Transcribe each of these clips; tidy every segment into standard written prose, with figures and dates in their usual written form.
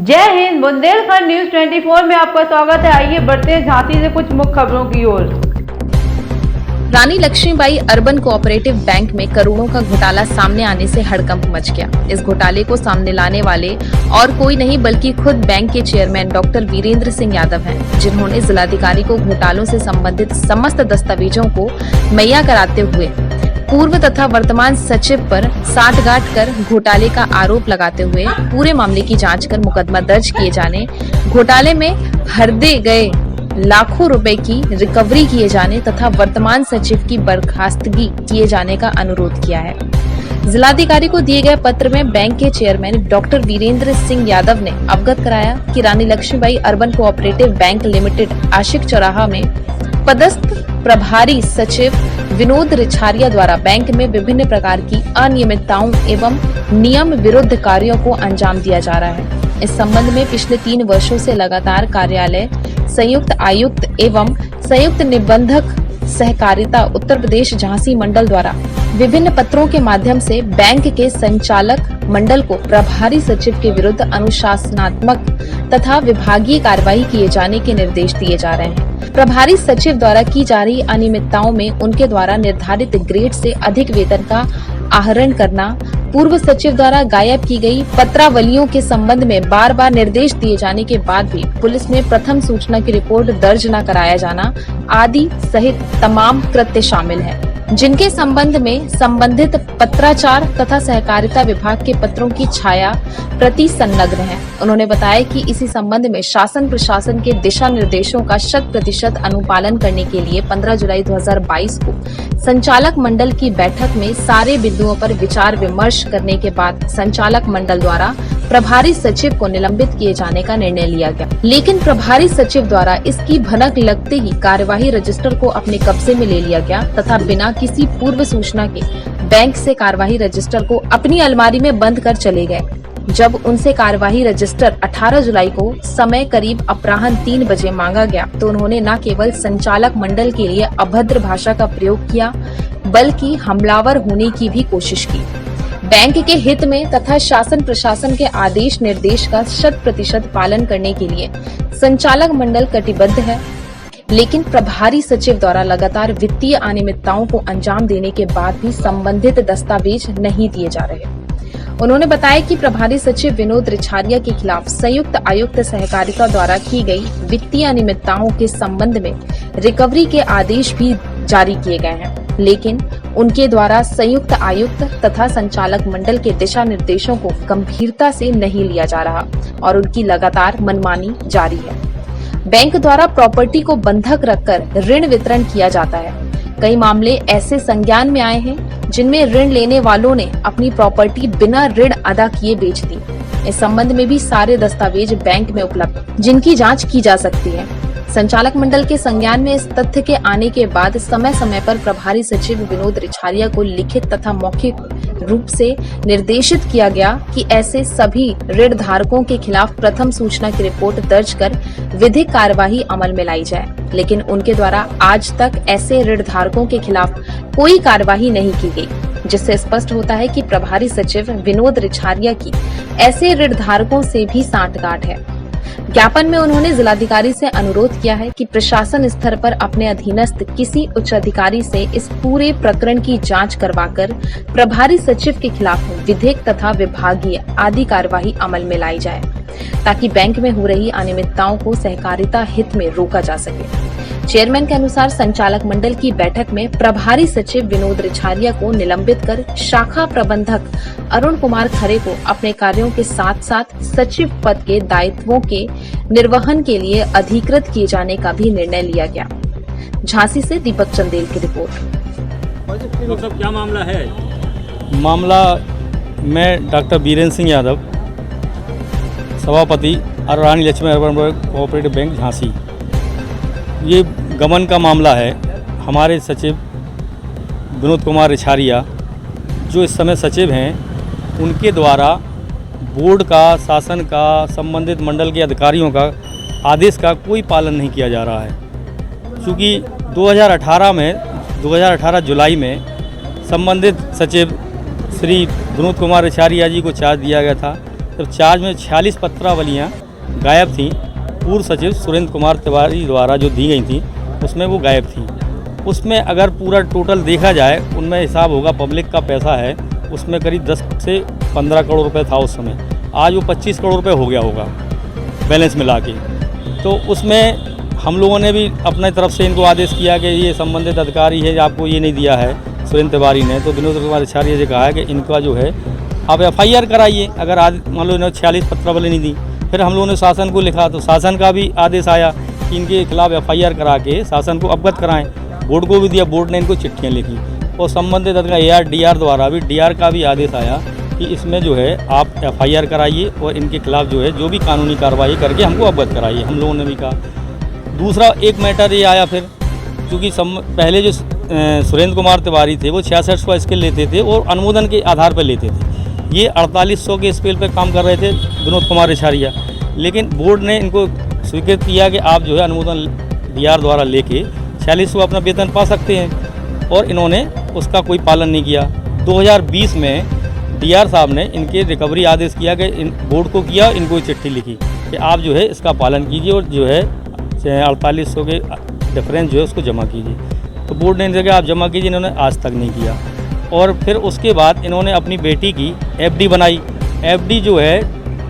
जय हिंद। बुंदेलखंड न्यूज 24 में आपका स्वागत है। आइए बढ़ते हैं झांसी से कुछ मुख्य खबरों की ओर। रानी लक्ष्मीबाई अर्बन कोऑपरेटिव बैंक में करोड़ों का घोटाला सामने आने से हड़कंप मच गया। इस घोटाले को सामने लाने वाले और कोई नहीं बल्कि खुद बैंक के चेयरमैन डॉक्टर वीरेंद्र सिंह यादव हैं, जिन्होंने जिलाधिकारी को घोटालों से संबंधित समस्त दस्तावेजों को मुहैया कराते हुए पूर्व तथा वर्तमान सचिव पर साठगांठ कर घोटाले का आरोप लगाते हुए पूरे मामले की जांच कर मुकदमा दर्ज किए जाने, घोटाले में हरदे गए लाखों रुपए की रिकवरी किए जाने तथा वर्तमान सचिव की बर्खास्तगी किए जाने का अनुरोध किया है। जिलाधिकारी को दिए गए पत्र में बैंक के चेयरमैन डॉक्टर वीरेंद्र सिंह यादव ने अवगत कराया कि Rani Laxmibai urban cooperative bank limited Ashiq Chauraha में पदस्थ प्रभारी सचिव विनोद रिछारिया द्वारा बैंक में विभिन्न प्रकार की अनियमितताओं एवं नियम विरुद्ध कार्यों को अंजाम दिया जा रहा है। इस संबंध में पिछले 3 वर्षों से लगातार कार्यालय, संयुक्त आयुक्त एवं संयुक्त निबंधक सहकारिता उत्तर प्रदेश झांसी मंडल द्वारा विभिन्न पत्रों के माध्यम से बैंक के संचालक मंडल को प्रभारी सचिव के विरुद्ध अनुशासनात्मक तथा विभागीय कार्रवाई किए जाने के निर्देश दिए जा रहे हैं। प्रभारी सचिव द्वारा की जा रही अनियमितताओं में उनके द्वारा निर्धारित ग्रेड से अधिक वेतन का आहरण करना, पूर्व सचिव द्वारा गायब की गई पत्रावलियों के संबंध में बार बार निर्देश दिए जाने के बाद भी पुलिस में प्रथम सूचना की रिपोर्ट दर्ज न कराया जाना आदि सहित तमाम कृत्य शामिल हैं, जिनके संबंध में संबंधित पत्राचार तथा सहकारिता विभाग के पत्रों की छाया प्रति संलग्न है। उन्होंने बताया कि इसी संबंध में शासन प्रशासन के दिशा निर्देशों का 100% अनुपालन करने के लिए 15 जुलाई 2022 को संचालक मंडल की बैठक में सारे बिंदुओं पर विचार विमर्श करने के बाद संचालक मंडल द्वारा प्रभारी सचिव को निलंबित किए जाने का निर्णय लिया गया। लेकिन प्रभारी सचिव द्वारा इसकी भनक लगते ही कार्यवाही रजिस्टर को अपने कब्जे में ले लिया गया तथा बिना किसी पूर्व सूचना के बैंक से कार्यवाही रजिस्टर को अपनी अलमारी में बंद कर चले गए। जब उनसे कार्यवाही रजिस्टर 18 जुलाई को समय करीब अपराह्न 3 बजे मांगा गया तो उन्होंने न केवल संचालक मंडल के लिए अभद्र भाषा का प्रयोग किया बल्कि हमलावर होने की भी कोशिश की। बैंक के हित में तथा शासन प्रशासन के आदेश निर्देश का 100% पालन करने के लिए संचालक मंडल कटिबद्ध है, लेकिन प्रभारी सचिव द्वारा लगातार वित्तीय अनियमितताओं को अंजाम देने के बाद भी संबंधित दस्तावेज नहीं दिए जा रहे। उन्होंने बताया कि प्रभारी सचिव विनोद रिछारिया के खिलाफ संयुक्त आयुक्त सहकारिता द्वारा की गई वित्तीय अनियमितताओं के संबंध में रिकवरी के आदेश भी जारी किए गए हैं, लेकिन उनके द्वारा संयुक्त आयुक्त तथा संचालक मंडल के दिशा निर्देशों को गंभीरता से नहीं लिया जा रहा और उनकी लगातार मनमानी जारी है। बैंक द्वारा प्रॉपर्टी को बंधक रखकर ऋण वितरण किया जाता है। कई मामले ऐसे संज्ञान में आए हैं जिनमें ऋण लेने वालों ने अपनी प्रॉपर्टी बिना ऋण अदा किए बेच दी। इस संबंध में भी सारे दस्तावेज बैंक में उपलब्ध, जिनकी जांच की जा सकती है। संचालक मंडल के संज्ञान में इस तथ्य के आने के बाद समय समय पर प्रभारी सचिव विनोद रिछारिया को लिखित तथा मौखिक रूप से निर्देशित किया गया कि ऐसे सभी ऋण धारकों के खिलाफ प्रथम सूचना की रिपोर्ट दर्ज कर विधिक कार्यवाही अमल में लाई जाए, लेकिन उनके द्वारा आज तक ऐसे ऋण धारकों के खिलाफ कोई कार्यवाही नहीं की गई, जिससे स्पष्ट होता है कि प्रभारी सचिव विनोद रिछारिया की ऐसे ऋण धारकों से भी सांठगांठ है। ज्ञापन में उन्होंने जिलाधिकारी से अनुरोध किया है कि प्रशासन स्तर पर अपने अधीनस्थ किसी उच्च अधिकारी से इस पूरे प्रकरण की जांच करवाकर प्रभारी सचिव के खिलाफ विधिक तथा विभागीय आदि कार्यवाही अमल में लाई जाए, ताकि बैंक में हो रही अनियमितताओं को सहकारिता हित में रोका जा सके। चेयरमैन के अनुसार संचालक मंडल की बैठक में प्रभारी सचिव विनोद रिछारिया को निलंबित कर शाखा प्रबंधक अरुण कुमार खरे को अपने कार्यों के साथ साथ सचिव पद के दायित्वों के निर्वहन के लिए अधिकृत किए जाने का भी निर्णय लिया गया। झांसी से दीपक चंदेल की रिपोर्ट। तो क्या मामला है? मामला मैं डॉक्टर वीरेंद्र सिंह यादव, सभापति और Rani Laxmi urban cooperative bank Jhansi. ये गमन का मामला है। हमारे सचिव विनोद कुमार रिछारिया जो इस समय सचिव हैं, उनके द्वारा बोर्ड का, शासन का, संबंधित मंडल के अधिकारियों का आदेश का कोई पालन नहीं किया जा रहा है। क्योंकि 2018 जुलाई में संबंधित सचिव श्री विनोद कुमार रिछारिया जी को चार्ज दिया गया था जब चार्ज में 46 पत्रावलियाँ गायब थीं, पूर्व सचिव सुरेंद्र कुमार तिवारी द्वारा जो दी गई थी उसमें वो गायब थी। उसमें अगर पूरा टोटल देखा जाए, उनमें हिसाब होगा, पब्लिक का पैसा है, उसमें करीब 10 से 15 करोड़ रुपए था उस समय। आज वो 25 करोड़ रुपए हो गया होगा बैलेंस मिला के। तो उसमें हम लोगों ने भी अपने तरफ से इनको आदेश किया कि ये संबंधित अधिकारी है, आपको ये नहीं दिया है सुरेंद्र तिवारी ने, तो विनोद कुमार रिछारिया जी कहा है कि इनका जो है आप FIR कराइए, अगर आज मान लो इन्होंने 46 पत्रावली नहीं दी। फिर हम लोगों ने शासन को लिखा, तो शासन का भी आदेश आया कि इनके खिलाफ FIR करा के शासन को अवगत कराएं। बोर्ड को भी दिया, बोर्ड ने इनको चिट्ठियाँ लिखी और संबंधित अधिकारी AR द्वारा भी DR का भी आदेश आया कि इसमें जो है आप FIR कराइए और इनके खिलाफ जो है जो भी कानूनी कार्रवाई करके हमको अवगत कराइए। हम लोगों ने भी कहा। दूसरा एक मैटर ये आया फिर, क्योंकि पहले जो सुरेंद्र कुमार तिवारी थे वो 6600 स्केल लेते थे और अनुमोदन के आधार पर लेते थे। ये 4800 के स्केल पे काम कर रहे थे विनोद कुमार रिछारिया, लेकिन बोर्ड ने इनको स्वीकृत किया कि आप जो है अनुमोदन DR द्वारा लेके 4600 अपना वेतन पा सकते हैं, और इन्होंने उसका कोई पालन नहीं किया। 2020 में DR साहब ने इनके रिकवरी आदेश किया कि इन बोर्ड को किया, इनको चिट्ठी लिखी कि आप जो है इसका पालन कीजिए और जो है 4800 के डिफरेंस जो है उसको जमा कीजिए। तो बोर्ड ने इनसे कहा आप जमा कीजिए, इन्होंने आज तक नहीं किया। और फिर उसके बाद इन्होंने अपनी बेटी की FD बनाई। FD जो है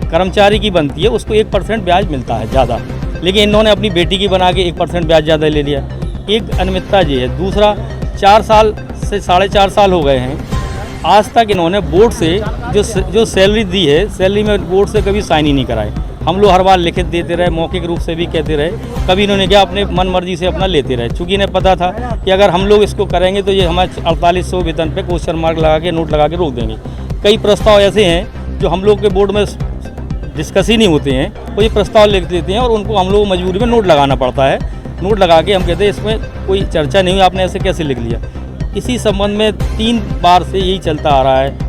कर्मचारी की बनती है, उसको 1% ब्याज मिलता है ज़्यादा, लेकिन इन्होंने अपनी बेटी की बना के 1% ब्याज ज़्यादा ले लिया। एक अनियमितता ये है। दूसरा, 4 साल से 4.5 साल हो गए हैं, आज तक इन्होंने बोर्ड से जो सैलरी दी है, सैलरी में बोर्ड से कभी साइन ही नहीं कराए। हम लोग हर बार लिखित देते रहे, मौखिक रूप से भी कहते रहे, कभी इन्होंने क्या अपने मन मर्जी से अपना लेते रहे। चूँकि इन्हें पता था कि अगर हम लोग इसको करेंगे तो ये हमारे 4800 वेतन पे क्वेश्चन मार्क लगा के, नोट लगा के रोक देंगे। कई प्रस्ताव ऐसे हैं जो हम लोग के बोर्ड में डिस्कस ही नहीं होते हैं, वो ये प्रस्ताव लिख देते हैं और उनको हम लोग मजबूरी में नोट लगाना पड़ता है। नोट लगा के हम कहते हैं इसमें कोई चर्चा नहीं हुई, आपने ऐसे कैसे लिख लिया। इसी संबंध में 3 बार से यही चलता आ रहा है।